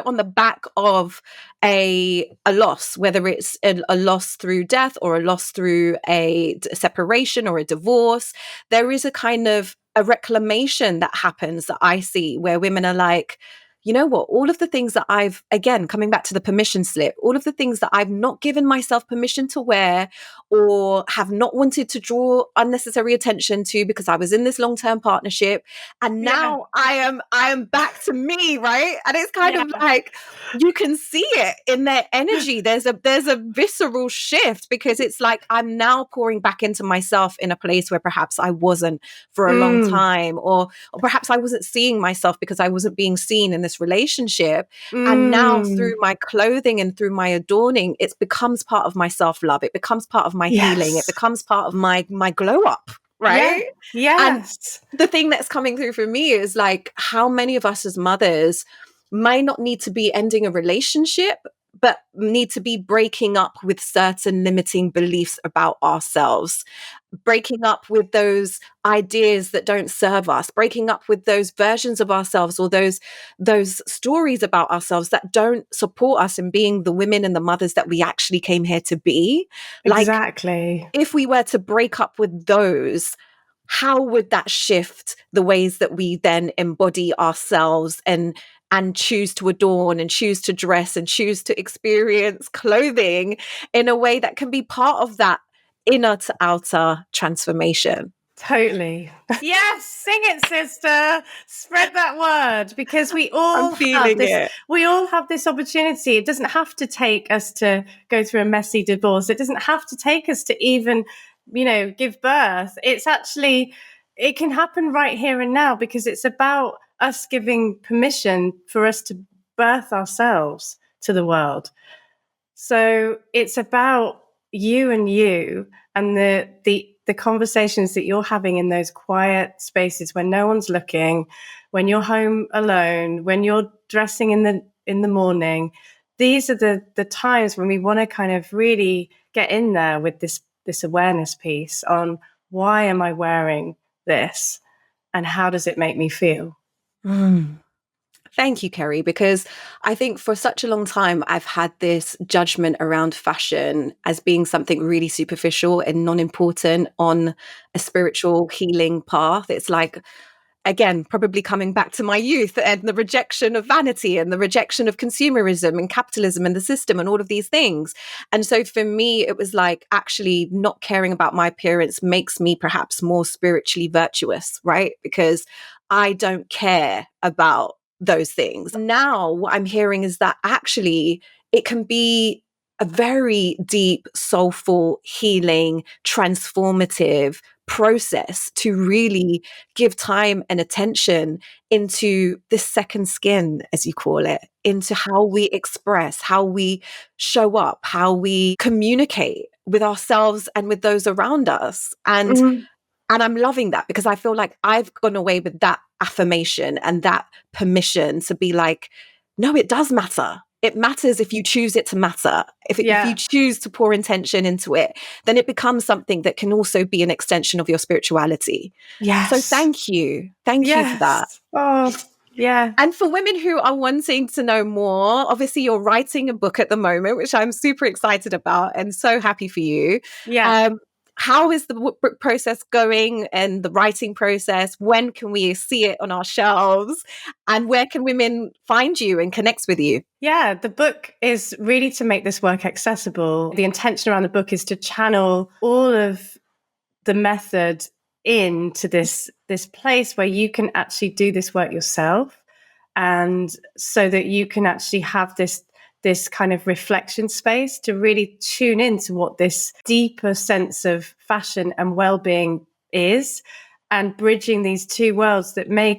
on the back of a loss, whether it's a loss through death or a loss through a separation or a divorce. There is a kind of a reclamation that happens that I see where women are like, you know what, all of the things that I've, again, coming back to the permission slip, all of the things that I've not given myself permission to wear or have not wanted to draw unnecessary attention to because I was in this long-term partnership, and Yeah. now I am back to me, right? And it's kind Yeah. of like you can see it in their energy. There's a visceral shift because it's like I'm now pouring back into myself in a place where perhaps I wasn't for a long time, or perhaps I wasn't seeing myself because I wasn't being seen in this relationship. And now through my clothing and through my adorning, it becomes part of my self-love. It becomes part of my healing. It Yes. becomes part of my glow up, Yeah. right? And Yes. the thing that's coming through for me is like how many of us as mothers might not need to be ending a relationship, but need to be breaking up with certain limiting beliefs about ourselves, breaking up with those ideas that don't serve us, breaking up with those versions of ourselves or those stories about ourselves that don't support us in being the women and the mothers that we actually came here to be. Like, Exactly. if we were to break up with those, how would that shift the ways that we then embody ourselves and choose to adorn and choose to dress and choose to experience clothing in a way that can be part of that inner to outer transformation? Totally. Yes, sing it, sister. Spread that word because I'm feeling it. we all have this opportunity. It doesn't have to take us to go through a messy divorce. It doesn't have to take us to even, give birth. It can happen right here and now because it's about us giving permission for us to birth ourselves to the world. So it's about you and the conversations that you're having in those quiet spaces when no one's looking, when you're home alone, when you're dressing in the morning. These are the times when we want to kind of really get in there with this awareness piece on why am I wearing this and how does it make me feel? Mm. Thank you, Kerry, because I think for such a long time, I've had this judgment around fashion as being something really superficial and non-important on a spiritual healing path. It's like, again, probably coming back to my youth and the rejection of vanity and the rejection of consumerism and capitalism and the system and all of these things. And so for me, it was like actually not caring about my appearance makes me perhaps more spiritually virtuous, right? Because I don't care about those things. Now, what I'm hearing is that actually it can be a very deep, soulful, healing, transformative process to really give time and attention into this second skin, as you call it, into how we express, how we show up, how we communicate with ourselves and with those around us. And I'm loving that because I feel like I've gone away with that affirmation and that permission to be like, no, it does matter. it matters if you choose it to matter. If you choose to pour intention into it, then it becomes something that can also be an extension of your spirituality. Yes. So thank you. Thank you for that. Oh, yeah. And for women who are wanting to know more, obviously you're writing a book at the moment, which I'm super excited about and so happy for you. Yeah. How is the book process going and the writing process? When can we see it on our shelves? And where can women find you and connect with you? Yeah, the book is really to make this work accessible. The intention around the book is to channel all of the method into this place where you can actually do this work yourself, and so that you can actually have this kind of reflection space to really tune into what this deeper sense of fashion and well-being is, and bridging these two worlds that may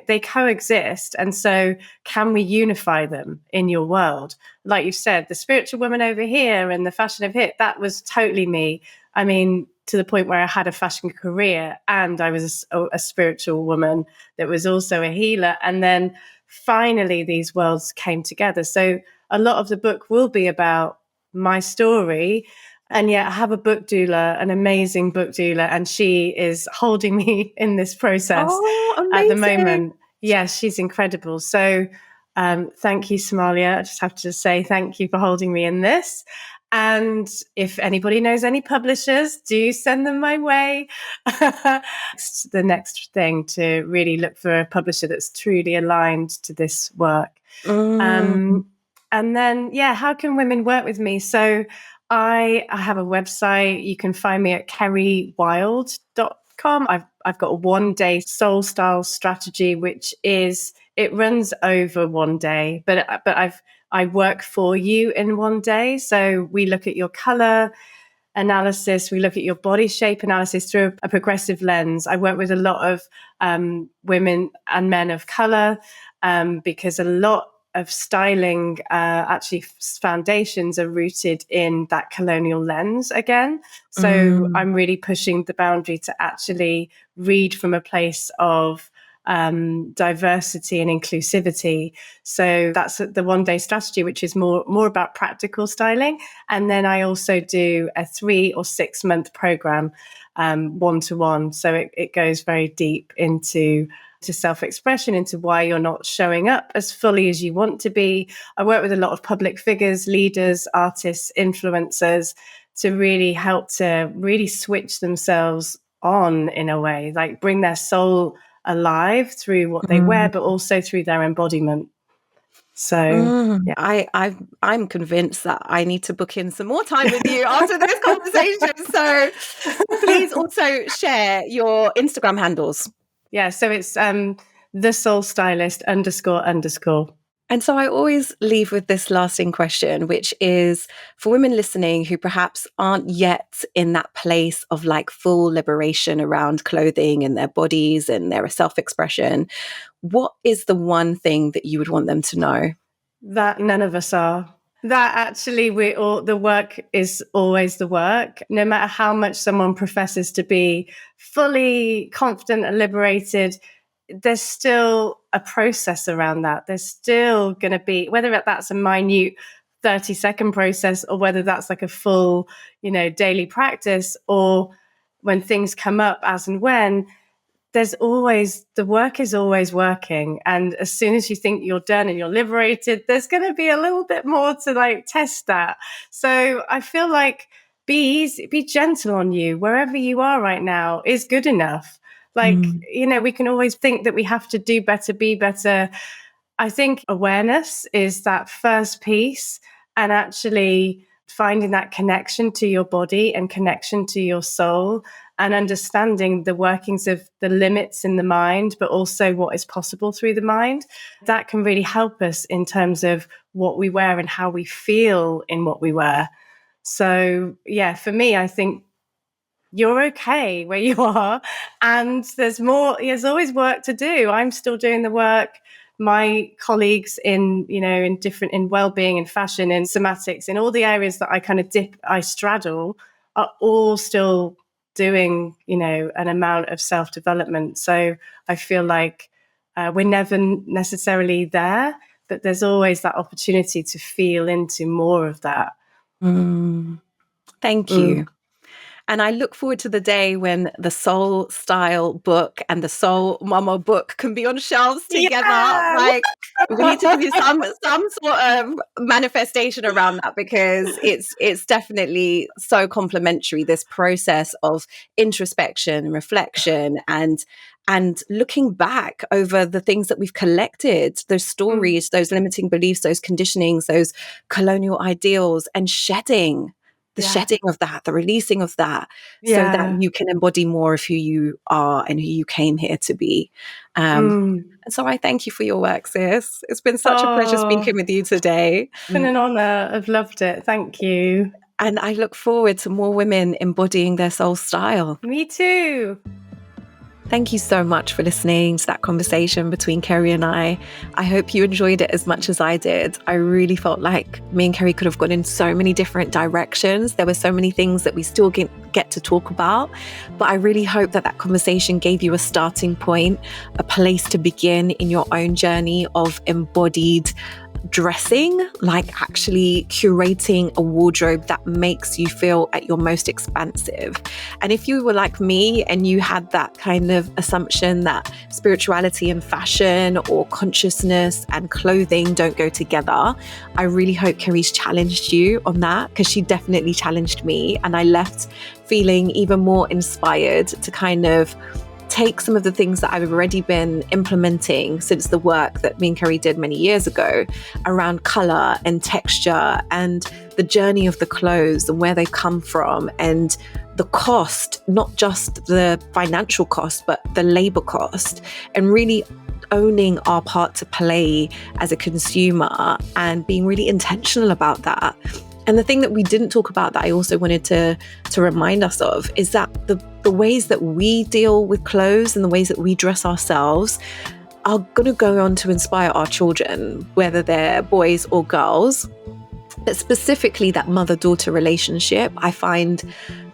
they coexist. And so can we unify them in your world? Like you said, the spiritual woman over here and the fashion of here, that was totally me. I mean, to the point where I had a fashion career and I was a spiritual woman that was also a healer. And then finally these worlds came together. So a lot of the book will be about my story. And yet I have a book doula, an amazing book doula, and she is holding me in this process at the moment. Yes, she's incredible. So thank you, Somalia. I just have to say thank you for holding me in this. And if anybody knows any publishers, do send them my way. It's the next thing to really look for a publisher that's truly aligned to this work. And then, how can women work with me? So I have a website. You can find me at kerrywilde.com. I've got a 1-day soul style strategy, which it runs over 1 day, but I work for you in 1 day. So we look at your color analysis. We look at your body shape analysis through a progressive lens. I work with a lot of women and men of color because a lot of styling, actually foundations are rooted in that colonial lens again. So I'm really pushing the boundary to actually read from a place of diversity and inclusivity. So that's the 1-day strategy, which is more about practical styling. And then I also do a 3 or 6 month program, 1-to-1. So it goes very deep into self-expression, into why you're not showing up as fully as you want to be. I work with a lot of public figures, leaders, artists, influencers, to really help to really switch themselves on in a way, like bring their soul alive through what they wear, but also through their embodiment. So I'm convinced that I need to book in some more time with you after this conversation. So please also share your Instagram handles. Yeah, so it's the soul stylist __. And so I always leave with this lasting question, which is for women listening who perhaps aren't yet in that place of like full liberation around clothing and their bodies and their self-expression, what is the one thing that you would want them to know? That none of us are. That actually the work is always the work. No matter how much someone professes to be fully confident and liberated, there's still a process around that. There's still going to be, whether that's a minute 30-second process or whether that's like a full, daily practice, or when things come up as and when, the work is always working. And as soon as you think you're done and you're liberated, there's going to be a little bit more to like test that. So I feel like be easy, be gentle on you. Wherever you are right now is good enough. Like, we can always think that we have to do better, be better. I think awareness is that first piece, and actually finding that connection to your body and connection to your soul, and understanding the workings of the limits in the mind, but also what is possible through the mind. That can really help us in terms of what we wear and how we feel in what we wear. So, for me, I think you're okay where you are, and there's always work to do. I'm still doing the work. My colleagues in well-being and fashion and somatics, in all the areas that I straddle, are all still doing, an amount of self-development. So I feel like we're never necessarily there, but there's always that opportunity to feel into more of that. Thank you. And I look forward to the day when the Soul Style book and the Soul Mama book can be on shelves together. Yeah. Like, we need to do some sort of manifestation around that, because it's definitely so complementary, this process of introspection, reflection, and looking back over the things that we've collected, those stories, those limiting beliefs, those conditionings, those colonial ideals, and shedding of that, the releasing of that, so that you can embody more of who you are and who you came here to be. And so I thank you for your work, sis. It's been such a pleasure speaking with you today. It's been an honor. I've loved it. Thank you. And I look forward to more women embodying their soul style. Me too. Thank you so much for listening to that conversation between Kerry and I. I hope you enjoyed it as much as I did. I really felt like me and Kerry could have gone in so many different directions. There were so many things that we still get to talk about, but I really hope that conversation gave you a starting point, a place to begin in your own journey of embodied dressing, like actually curating a wardrobe that makes you feel at your most expansive. And if you were like me and you had that kind of assumption that spirituality and fashion or consciousness and clothing don't go together, I really hope Kerry's challenged you on that, because she definitely challenged me, and I left feeling even more inspired to kind of take some of the things that I've already been implementing since the work that me and Kerry did many years ago around color and texture and the journey of the clothes and where they come from and the cost, not just the financial cost, but the labor cost, and really owning our part to play as a consumer and being really intentional about that. And the thing that we didn't talk about that I also wanted to remind us of is that the ways that we deal with clothes and the ways that we dress ourselves are going to go on to inspire our children, whether they're boys or girls. But specifically that mother-daughter relationship, I find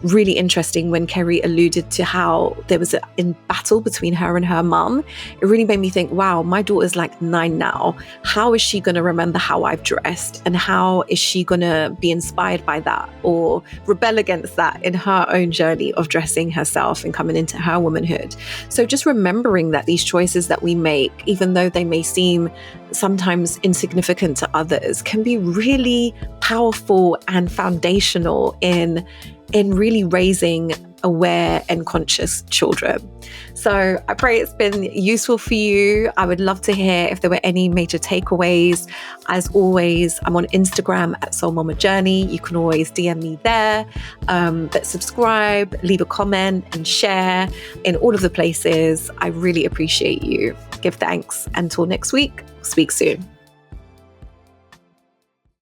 really interesting when Kerry alluded to how there was a battle between her and her mum. It really made me think, wow, my daughter's like 9 now. How is she going to remember how I've dressed? And how is she going to be inspired by that or rebel against that in her own journey of dressing herself and coming into her womanhood? So just remembering that these choices that we make, even though they may seem sometimes insignificant to others, can be really powerful and foundational in really raising aware and conscious children. So I pray it's been useful for you. I would love to hear if there were any major takeaways. As always, I'm on Instagram at Soul Mama Journey. You can always DM me there. But subscribe, leave a comment and share in all of the places. I really appreciate you. Give thanks. Until next week, speak soon.